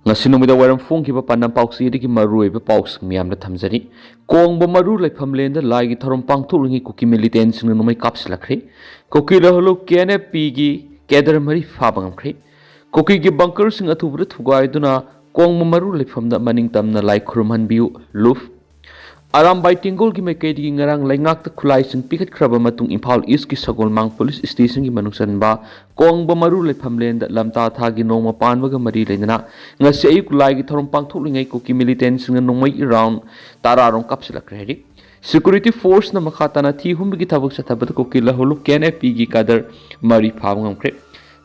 ngasi numida waram phongkiba panam pauksi digi maruiba pauks miyamna thamjani kongba maru lepham lenda laigi thorom pangthulungi Kuki militants ng numai kapsilakri Kuki laholo KNP gi kedar mari phabangamkri Kuki gi Bangkar sing athubra thugaiduna kongba maru lepham da maning tamna lai khurumhan biu luf Aram by Tingol gi Maikay di ngarang laingak ta khulai sing pikat kraba matung Imphal East ki Sagol Mang Police Station gi manungsan ba kong ba maru lepham len da lamta tha gi nongma panwa ga mari lena ngasi ay kulai gi thorom pangthuklingai Kuki militants ng nongmai around tararong kapsilak redi security force na makhatana thi humbi gi thabak sathabat Kuki laholu KNP gi kadar mari phawngam kre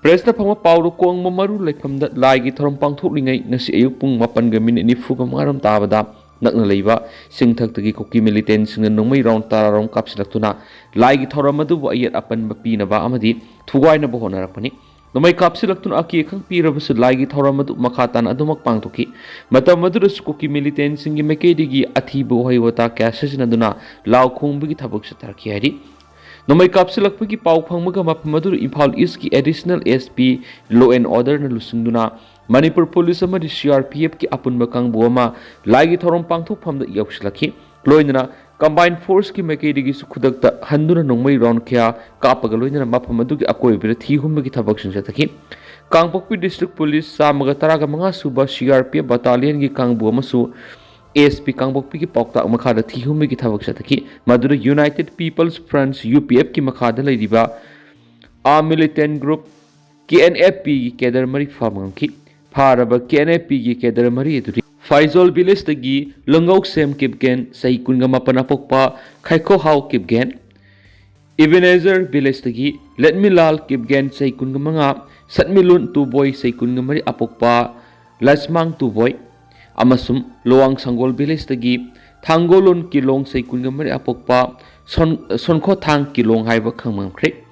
press na phama pawro kong ba maru lepham da lai gi thorom pangthuklingai ngasi ayuk pung 8 ga minute ni fu ga maram tabada nakna leiba singthak tagi Kuki militants ng nongmai round tararong kapsilaktuna laigi thoramadu bu ayat apan bapina ba amadi thugai na bohona rakpani nomai kapsilaktuna aki khang pirabasu laigi thoramadu makhatan adumak pangtuki matamadu Kuki militants ng mekedi athi bu hoiwata kasajna duna law khongbi thabak satarki hari nomai kapsilakpagi pau phangmaga mapamadu Imphal East ki additional SP law and order na lusungduna Manipur police amadi CRPF ki apunba kangbu ama laigi thorom pangthok phamda yauslaki loinana combined force ki mekedi su khudakta handuna nongmai round kya kapaga loinana mapamadu ki akoi bira thi humba ki thabak sinjataki Kangpokpi district police samaga taraga manga suba CRPF battalion ki kangbu amasu ASP Kangpokpi ki paukta makhada thi humba ki thabak sataki madura United People's Front UPF ki makhada leiriba a militant group KNFP ki kedar mari phamangki Faraba KNP gi kedar mari eduri Faisal village tagi Lungok sem kipgen sai kunga mapana pokpa khaiko hau kipgen Ebenezer village tagi Letmilal kipgen sai kunga manga Satmilun tu boy sai kunga mari apokpa Lasmang tu boy amasum Loang Sanggol village tagi Thangolun kilong sai kunga mari apokpa Sonkho thang kilong haiba khangmangkre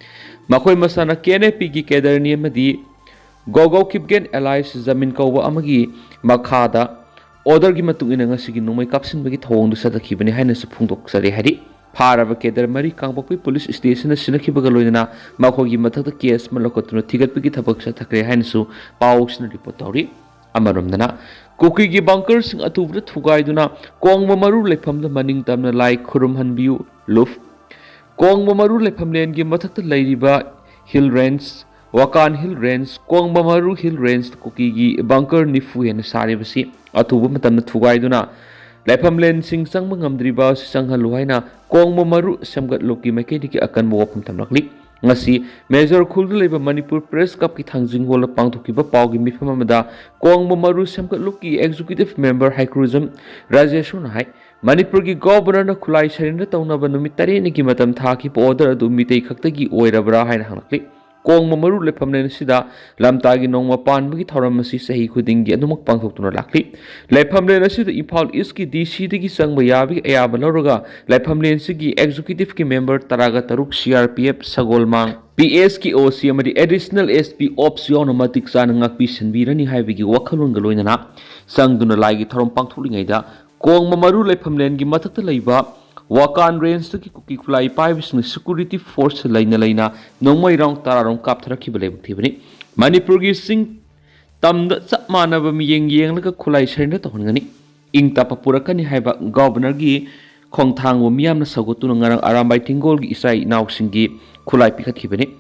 Makoy masana KNP gi kedar ni amadi Gogo Kipgen Allies Zamin Kauba Amagi Makhada Order gi matung ina ngasigi numai kapsin bagi thawong du sadakibani haina su phungdok sari hari Faraba kedar mari Kangpokpi police station na sinakibaga loinana makhogi mathakta case malokotuna thigatpagi thabak sa thakre haina su pawsna report tawri amaromdana Kuki gi Bangkar sing atubra thugaiduna kongma maru lepham da maning tamna lai khurum hanbiu luf kongma maru lepham len gi mathakta lairiba hill range Wakan Hill Range, Kongba Maru Hill Range, Kuki gi Bangkar nifu hen saribasi atuba matamna thugaiduna Lepham len sing sang mangamdriba sang haluhaina Kongba Maru samgat loki maikedi ki akan bawapam tamnakli ngasi Major Khulda leba Manipur Press Cup ki thangjing hola pangthukiba pawgi mifam amada Kongba Maru samgat loki executive member High Cruisam Rajeshun hai Manipur ki governor na khulai sarinda taunaba numit tareni ki matam thaki po order adu mitei khakta gi oirabra haina hanakli Kong maru lepham len sida lamtagi nongma panbagi thoramasi sahi khudingi adumak pangthoktuna lakli lepham len asida Imphal East ki DC digi sangba yabi ayaba loroga lepham len sigi executive ki member taraga taruk CRPF Sagolmang PS ki OC amadi additional SP Ops Yonomatic sana ngakpi sanbirani haibigi wakhalun galoinana sangduna laigi thorom pangthulingaida Kong maru lepham len gi mathakta leiba Wakan range to Kuki Kulai Pipes security force Laina Laina, no more round Tararong Captra Kibble. Manipur sing Tam the Sapmanava Miyang Yang like a Kulai Sender Tongani, Ing Tapapurakani Haba, Governor Gi, Kong Tang, Miam Sagotunang Aram by Tingol Isai now Singi, Kulai Pikatibani.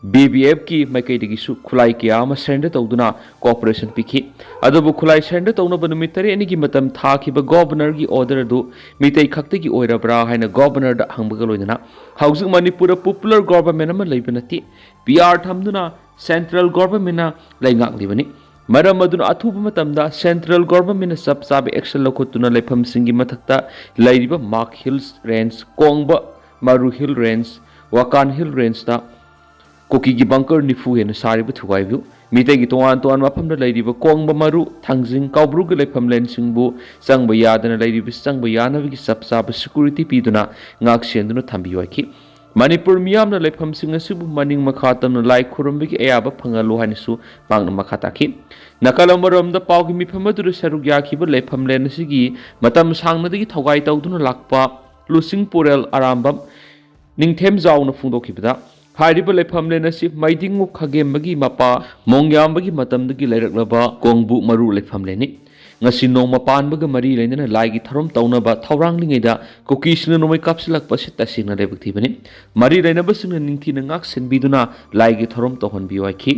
BBF ki maikay su kulay ki ama sender tawduna cooperation piki adobo kulay sender tawna banu mitari ani ki matam tha ki ba governor ki order du mitai khakte ki oira bra haina governor da hangbaga loinana housing Manipur popular government ama leibanati PR thamduna central government na laingak libani maram aduna athuba matamda central government na sab sabe action lokotuna lepham singi mathakta lairiba Mark Hills range Kongba Maru Hill range Wakan Hill range ta Kuki gi Bangkar nifu hen saribu thugaibu mitei gi toan mafamda leiriba Kongba maru thangjing kaubru gi lepham len singbu sangba yadana leiriba sangba yanabi gi sapsab security piduna ngak senduna thambiyoiki Manipur miyamna lepham sing asibu maning makhatam lai khurumbi gi ayaba phangalo hanisu pangna makhataki nakalamoromda pawgi mifamadu saruk yakhiba lepham len sigi matam sangnadagi thogai tawduna lakpa lusing purel arambam ningthem zawna phungdokibda ꯍꯥꯏꯔꯤꯕ ꯂꯩꯐꯝꯂꯦꯟ ꯑꯁꯤ ꯃꯩꯗꯤꯡꯉꯨ ꯈꯥꯒꯦꯝꯕꯒꯤ ꯃꯄꯥ ꯃꯣꯡꯌꯥꯝꯕꯒꯤ ꯃꯇꯝꯗꯒꯤ ꯂꯩꯔꯛꯂꯕ ꯀꯣꯡꯕꯨ ꯃꯔꯨ ꯂꯩꯐꯝꯂꯦꯟꯅꯤ ngasi nongma panbaga mari lainana laigi tharom taunaba thauranglingeida kukisina nomai kapsilakpa sitasingna lebuk thibani mari lainabasingna ningthina ngak senbiduna laigi tharom tohonbiyo aiki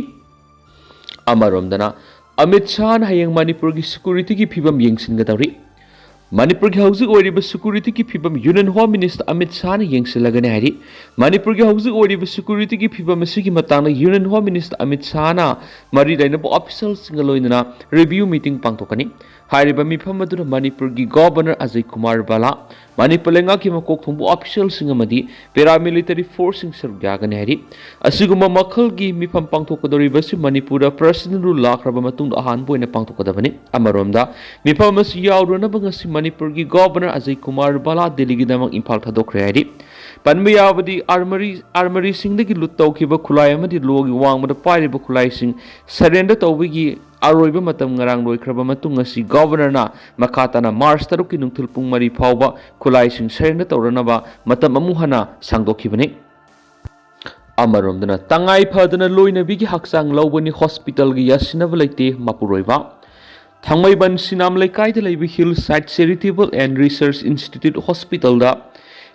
amaromdana Amit Shah na Hayeng Manipur gi security gi phibam yengsingadari Manipur gi hauzik oiriba security gi phibam Union Home Minister Amit Shah na yengsilagani hari Manipur gi hauzik oiriba security gi phibam asigi matangna Union Home Minister Amit Shah na mari lainaba officials singa loinana review meeting pangtokani हारिबा मिफम अदुना Manipur की governor Ajay Kumar बाला Manipur लेंगाकी मकोक थोंबु official सिंग अमदी paramilitary force सिंग sir ग्यागने Hari असिगुमा मखल की मिफम पांगथोकदोरिबसि Manipur personal rule लाखरबा मतुंग Ahaan बोइना पांगथोकदबनि अमरोमदा मिफम अस यावरनबा ngasi Manipur की governor Ajay Kumar बाला दिल्ली की दमक Imphal थादोखरे Hari पनबि याबदि armoury सिंगदगी लुट तौखिबा खुलाय अमदि लोगी वांगबदा पाइरिबा खुलाय सिंग surrender तौबिगी अरोइबा मतम ngarang loikraba matung ngasi governor na makatana March 3 ki nungthil pung mari phawba khulai sing serna tawranaba matam amu hana sangdokhibani amaromdana tangai phadana loina bigi haksang lawbani hospital gi yasinaba leite mapuroiba thangmaiban sinam laikai da leibi hillside charitable and research institute hospital da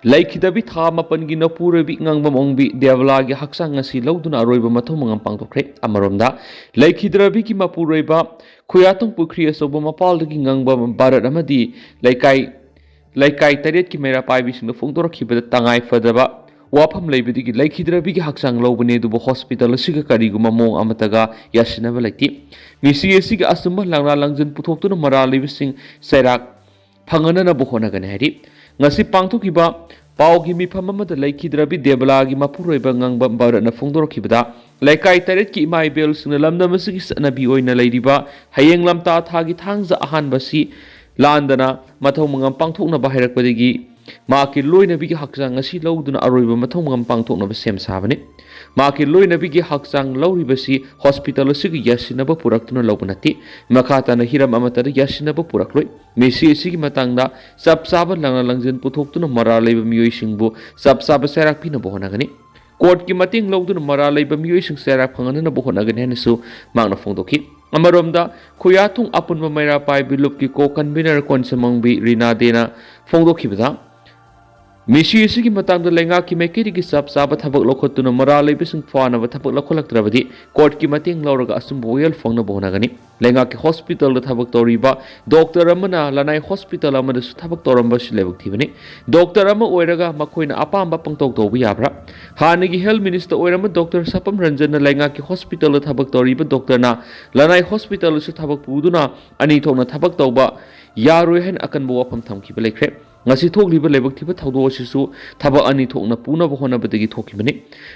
laikhidabi tha mapan gi napurebi ngangba mongbi devla gi haksang ngasi lawduna aroiba mathom mangam pangtokre amaromda laikhidrabi ki mapureiba khuyatong pukri asoba mapal gi ngangba barat amadi laikai taret ki mera paibi sing phongdorkhibada tangai fadaba wafam leibidi gi laikhidrabi gi haksang lawbane dubo hospital siga kariguma mong amataga yasinaba laiti misi esi gi asumba langna langjan puthoktuna mara leibising sairak phangana na bohona gane hari ngasi pangthokiba paugi mifam amada laikhidrabi debla gi mapuroiba ngangba barat na phongdorkhibada laikai taret ki imai bel sing lamdamasi gi sanabi oina leiriba hayeng lamta thagi thangza ahan basi landana mathau mangam pangthokna bahairakpadagi माकी लोइना बिगी हक्सांग ngasi लौदुना अरोइबा मथौं मगम पांगथोकनबा सेम साबने माकी लोइना बिगी हक्सांग लौरिबसी हॉस्पिटल असिगी यासिनबा पुरक्तुना लौबनति मखाताना हिरम अमतदा यासिनबा पुरक्लोइ मेसी असिगी मतंगदा सबसाबा लंगना लंगजन पुथोक्तुना मरा लेबा मियोइसिंगबु सबसाबा सेराक पिना बोहनागनि कोर्ट की मतिंग लौदुना मरा लेबा मियोइसिंग सेराक फंगनना बोहनागनि हनसु मांगना फोंदोखि अमरोमदा खुयाथुंग अपुनबा मैरा पाइ बिलुप की को कन्वीनर कोनसमंगबी रिनादेना फोंदोखिबदा मिसी की मतंग लेंगा की मेकेरी की सब साब थबक लखोतुना मरा लेबिसिंग फानबा थबक लखोलक्त्रबदि कोर्ट की मतिंग लौरगा असुम बोयल फोंगना बोहनागनि लेंगा की हॉस्पिटल थबक तौरिबा डॉक्टर अमना लनाई हॉस्पिटल अमदसु थबक तौरंबा सिलेबक थिबनि डॉक्टर अमा ओइरगा मखोइना अपांबा पंगतोक तौबि याब्रा हानगी हेल्थ मिनिस्टर ओइरम डॉक्टर सपम रंजन लेंगा की हॉस्पिटल थबक तौरिबा डॉक्टर ना लनाई हॉस्पिटल सु थबक पुदुना अनि थोकना थबक तौबा यारोय हेन अकनबो वफम थमखिबा लेख्रे ngasi thokliba lebak thiba thawdo asisu thaba ani thokna puna bohona badagi thokibani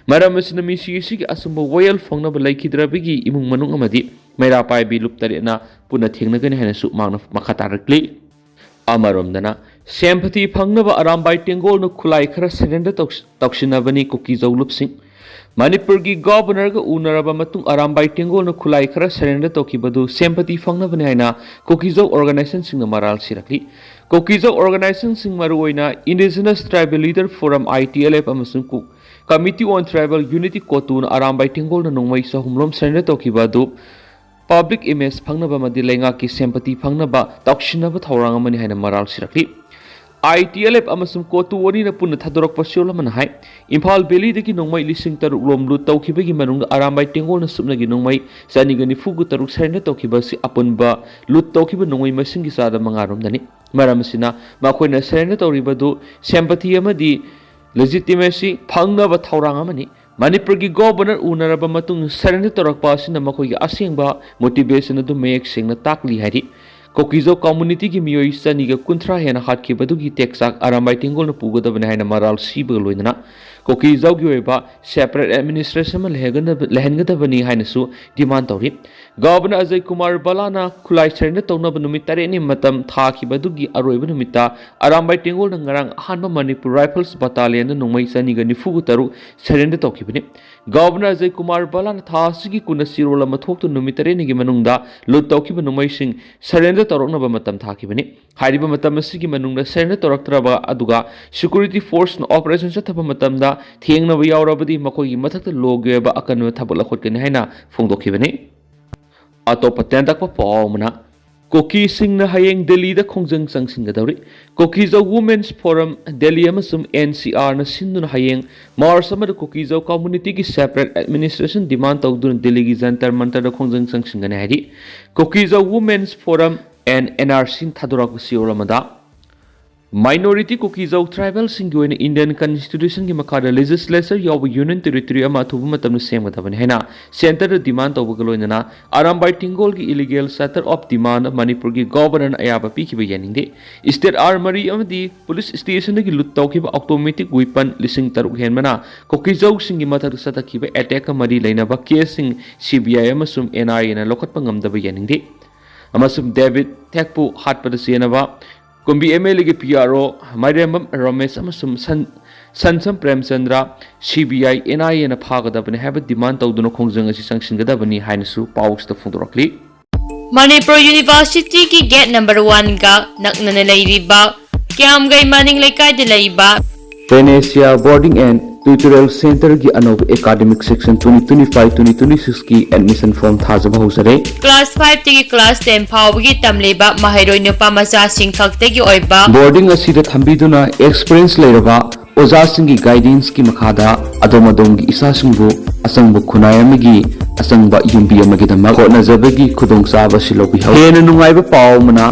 maram asina misi sigi asumba royal phongna ba laikhidrabigi imung manung amadi maira pai bi luptari na puna thengnagani hena su mangna makhatarakli amaromdana sympathy phangnaba arambai tengol no khulai khara surrender toksinabani Kuki jawlupsing Manipur की governor का उनरबा मतुंग अरामबाई टेंगोल न खुलाई खरा surrender तोखिबदु sympathy फंगनबने हाइना कोकिजो ऑर्गेनाइजेशन सिंग मराल सिरकली कोकिजो ऑर्गेनाइजेशन सिंग मरुओइना indigenous tribal leader forum ITLF अमसुंग कु कमिटी ऑन ट्राइबल यूनिटी कोतुन अरामबाई टेंगोल न नोंगमई सहुमलोम सरेंडर तोखिबदु पब्लिक इमेज फंगनबा मदि लेंगा की सिंपैथी फंगनबा तौक्सिनबा थौरांग अमनि हाइना मराल सिरकली ITLF अमसुम कोतु वरिना पुन थादरक पसियोलमन हाय इम्फाल बेली दगी नोंमई लिसिंग तरुक लोमलु तौखिबगी मनुंग आरामबाई टेंगोल न सुमनगी नोंमई सानिगनि फुगु तरुक सरेंडर तौखिबसी अपुनबा लुट तौखिब नोंमई मसिंगी सादा मंगारोमदनि मरमसिना मखोइना सरेंडर तौरिबदु सिंपैथी अमदि लेजिटिमेसी फंगनबा थौरांग अमनि मणिपुर की गवर्नर उनरबा मतुंग सरेंडर तौरकपा असिना मखोइगी असेंबा मोटिवेशन अदु मयेक सेंगना ताकली हारि कोकिजो कम्युनिटी की मियोई सनीगा कुंथ्रा हेना हाटखिबदुगी टेक्साक आरामबाई टेंगोल न पुगदबने हाइना मराल सीबग लोइना कोकिजो की ओइबा सेपरेट एडमिनिस्ट्रेशन में लहनगदबनी हाइनसु डिमांड तौरी गवर्नर अजय कुमार बालाना खुलाई सरेंडर तौनब नुमित तरेनी मतम थाखिबदुगी अरोइब नुमिता आरामबाई टेंगोल न ngarang अहानबा मणिपुर राइफल्स बटालियन नोंमई सनीगा निफुगु तरु सरेंडर तौखिबने गवर्नर अजय कुमार बालाना थासिगी कुना सिरोल मथोक्तु नुमित तरेनी गी मनुंगदा लुट तौखिब नुमई सिंग सरेंडर तौरकनबा मतम थाखिबने ꯍꯥꯏꯔꯤꯕ ꯃꯇꯝ ꯑꯁꯤꯒꯤ ꯃꯅꯨꯡꯗ ꯁꯔꯦꯟꯗꯔ ꯇꯧꯔꯛꯇ꯭ꯔꯕ ꯑꯗꯨꯒ ꯁꯦꯀ꯭ꯌꯨꯔꯤꯇꯤ ꯐꯣꯔꯁꯅ ꯑꯣꯄꯔꯦꯁꯟ ꯆꯠꯊꯕ ꯃꯇꯝꯗ ꯊꯦꯡꯅꯕ ꯌꯥꯎꯔꯕꯗꯤ ꯃꯈꯣꯏꯒꯤ ꯃꯊꯛꯇ ꯂꯣꯒꯤ ꯑꯣꯏꯕ ꯑꯀꯟꯕ ꯊꯕꯛ ꯂꯧꯈꯠꯀꯅꯤ ꯍꯥꯏꯅ ꯐꯣꯡꯗꯣꯛꯈꯤꯕꯅꯤ꯫ ꯑꯇꯣꯞꯄ ꯇꯦꯟꯇꯛꯄ ꯄꯥꯎ ꯑꯃꯅ ꯀꯨꯀꯤꯁꯤꯡꯅ ꯍꯌꯦꯡ ꯗꯦꯜꯂꯤꯗ ꯈꯣꯡꯖꯪ ꯆꯪꯁꯤꯟꯒꯗꯧꯔꯤ꯫ ꯀꯨꯀꯤꯖꯧ ꯋꯨꯃꯦꯟꯁ ꯐꯣꯔꯝ ꯗꯦꯜꯂꯤ ꯑꯃꯁꯨꯡ NCRꯅ ꯁꯤꯟꯗꯨꯅ ꯍꯌꯦꯡ ꯃꯥꯔꯆ ꯑꯃꯗ ꯀꯨꯀꯤꯖꯧ ꯀꯝꯃꯨꯅꯤꯇꯤꯒꯤ ꯁꯦꯄꯔꯦꯠ ꯑꯦꯗꯃꯤꯅꯤꯁꯇ꯭ꯔꯦꯁꯟ ꯗꯤꯃꯥꯟ ꯇꯧꯗꯨꯅ ꯗꯦꯜꯂꯤꯒꯤ ꯖꯟꯇꯔ ꯃꯟꯇꯔꯗ ꯈꯣꯡꯖꯪ ꯆꯪꯁꯤꯟꯒꯅꯤ ꯍꯥꯏꯔꯤ꯫ ꯀꯨꯀꯤꯖꯧ ꯋꯨꯃꯦꯟꯁ ꯐꯣꯔꯝ NRCꯅ ꯊꯥꯗꯣꯔꯛꯄ ꯁꯤꯌꯣꯜ ꯑꯃꯗ ꯃꯥꯏꯅꯣꯔꯤꯇꯤ ꯀꯨꯀꯤꯖꯧ ꯇ꯭ꯔꯥꯏꯕꯦꯜꯁꯤꯡꯒꯤ ꯑꯣꯏꯅ ꯏꯟꯗꯤꯌꯟ ꯀꯟꯁꯇꯤꯇ꯭ꯌꯨꯁꯟꯒꯤ ꯃꯈꯥꯗ ꯂꯦꯖꯤꯁꯂꯦꯆꯔ ꯌꯥꯎꯕ ꯌꯨꯅꯤꯌꯟ ꯇꯦꯔꯤꯇꯣꯔꯤ ꯑꯃ ꯑꯊꯨꯕ ꯃꯇꯝꯗ ꯁꯦꯝꯒꯗꯕꯅꯤ ꯍꯥꯏꯅ ꯁꯦꯟꯇꯔꯗ ꯗꯤꯃꯥꯟ ꯇꯧꯕꯒ ꯂꯣꯏꯅꯅ ꯑꯔꯥꯝꯕꯥꯏ ꯇꯤꯡꯒꯣꯜꯒꯤ ꯏꯂꯤꯒꯦꯜ ꯁꯦꯇꯔ ꯑꯣꯐ ꯗꯤꯃꯥꯟꯗ ꯃꯅꯤꯄꯨꯔꯒꯤ ꯒꯣꯚꯔꯅꯔꯅ ꯑꯌꯥꯕ ꯄꯤꯈꯤꯕ ꯌꯥꯅꯤꯡꯗꯦ꯫ ꯁ꯭ꯇꯦꯠ ꯑꯥꯔꯃꯔꯤ ꯑꯃꯗꯤ ꯄꯨꯂꯤꯁ ꯁ꯭ꯇꯦꯁꯟꯗꯒꯤ ꯂꯨꯠ ꯇꯧꯈꯤꯕ ꯑꯣꯇꯣꯃꯦꯇꯤꯛ ꯋꯤꯄꯟ 6,000 ꯍꯦꯟꯕꯅ ꯀꯨꯀꯤꯖꯧꯁꯤꯡꯒꯤ ꯃꯊꯛꯇ ꯆꯠꯊꯈꯤꯕ ꯑꯦꯇꯦꯛꯀ ꯃꯔꯤ ꯂꯩꯅꯕ ꯀꯦꯁꯁꯤꯡ CBI ꯑꯃꯁꯨꯡ NIAꯅ ꯂꯧꯈꯠꯄ ꯉꯝꯗꯕ ꯌꯥꯅꯤꯡꯗꯦ꯫ ꯑꯃꯁꯨꯡ ꯗꯦꯕꯤꯠ ꯊꯦꯛꯄꯨ ꯍꯥꯠꯄꯗ ꯆꯦꯟꯅꯕ ꯀꯨꯝꯕꯤ MLAꯒꯤ PRO ꯃꯥꯏꯔꯦꯝꯕꯝ ꯔꯃꯦꯁ ꯑꯃꯁꯨꯡ ꯁꯟꯁꯝ ꯄ꯭ꯔꯦꯝꯆꯟꯗ꯭ꯔ CBI NIAꯅ ꯐꯥꯒꯗꯕꯅꯤ ꯍꯥꯏꯕ ꯗꯤꯃꯥꯟ ꯇꯧꯗꯨꯅ ꯈꯣꯡꯖꯪ ꯑꯁꯤ ꯆꯪꯁꯤꯟꯒꯗꯕꯅꯤ ꯍꯥꯏꯅꯁꯨ ꯄꯥꯎꯁꯤꯗ ꯐꯣꯡꯗꯣꯔꯛꯂꯤ꯫ Manipur University ki gate number 1 ga naknana layriba Kyamgai maning laikai de laiba Venetia Boarding and Tutorial Center की अनोख एकेडमिक सेक्शन 2025-2026 की एडमिशन फॉर्म थाजबा होसरे। Class 5 tiki Class 10 फावगी तमलेबा महाइरोई नुपा मचा सिंखकते की ओइबा बोर्डिंग असिदा थंबीदुना एक्सपीरियंस लेरबा ओजासिंगी गाइडेंस की मखादा अदोमदोंगी इसासिंगबु असंगबु खुनायमगी असंगबा युम्बी अमगी दमा होटनजबगी खुदोंचाबा सिलोबी हौ हेन नुंगाइबा पावमना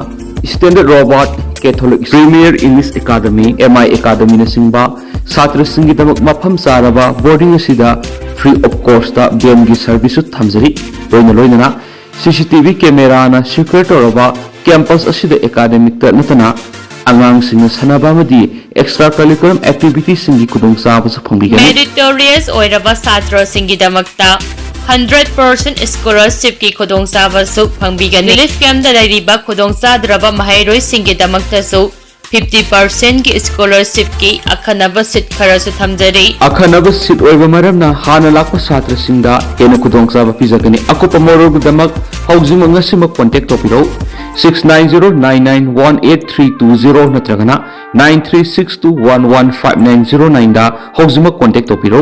standard robot catholic premier English academy MI academy नसिंगबा छात्र सिंगिदमक मफम चारबा बोर्डिंग असिदा फ्री ऑफ कॉस्ट दा गेम की सर्विस थमजरी लोइना लोइना CCTV कैमरा ना सिक्योर तौरबा कैंपस असिदा एकेडमिक ता नतना angang sing sanaba madi extra curriculum activities singi kudong saba sa phangbigan meritorious oiraba satra singi damakta 100% scholarship ki khudong saba su phangbigan relief camp da lariba khudong sadraba mahairoi singi damakta su 50% की scholarship की अखनब seat खरा से थमजरी अखनब seat ओइबा मरमना हाना लाखो छात्र सिंगदा हेन खुदोंचाबा पिजगनी अकुपा मोरोगदमक हौजिंग अंगसिम contact तोपिरो 6909918320 नत्रगना 9362115909 दा हौजिंग contact तोपिरो।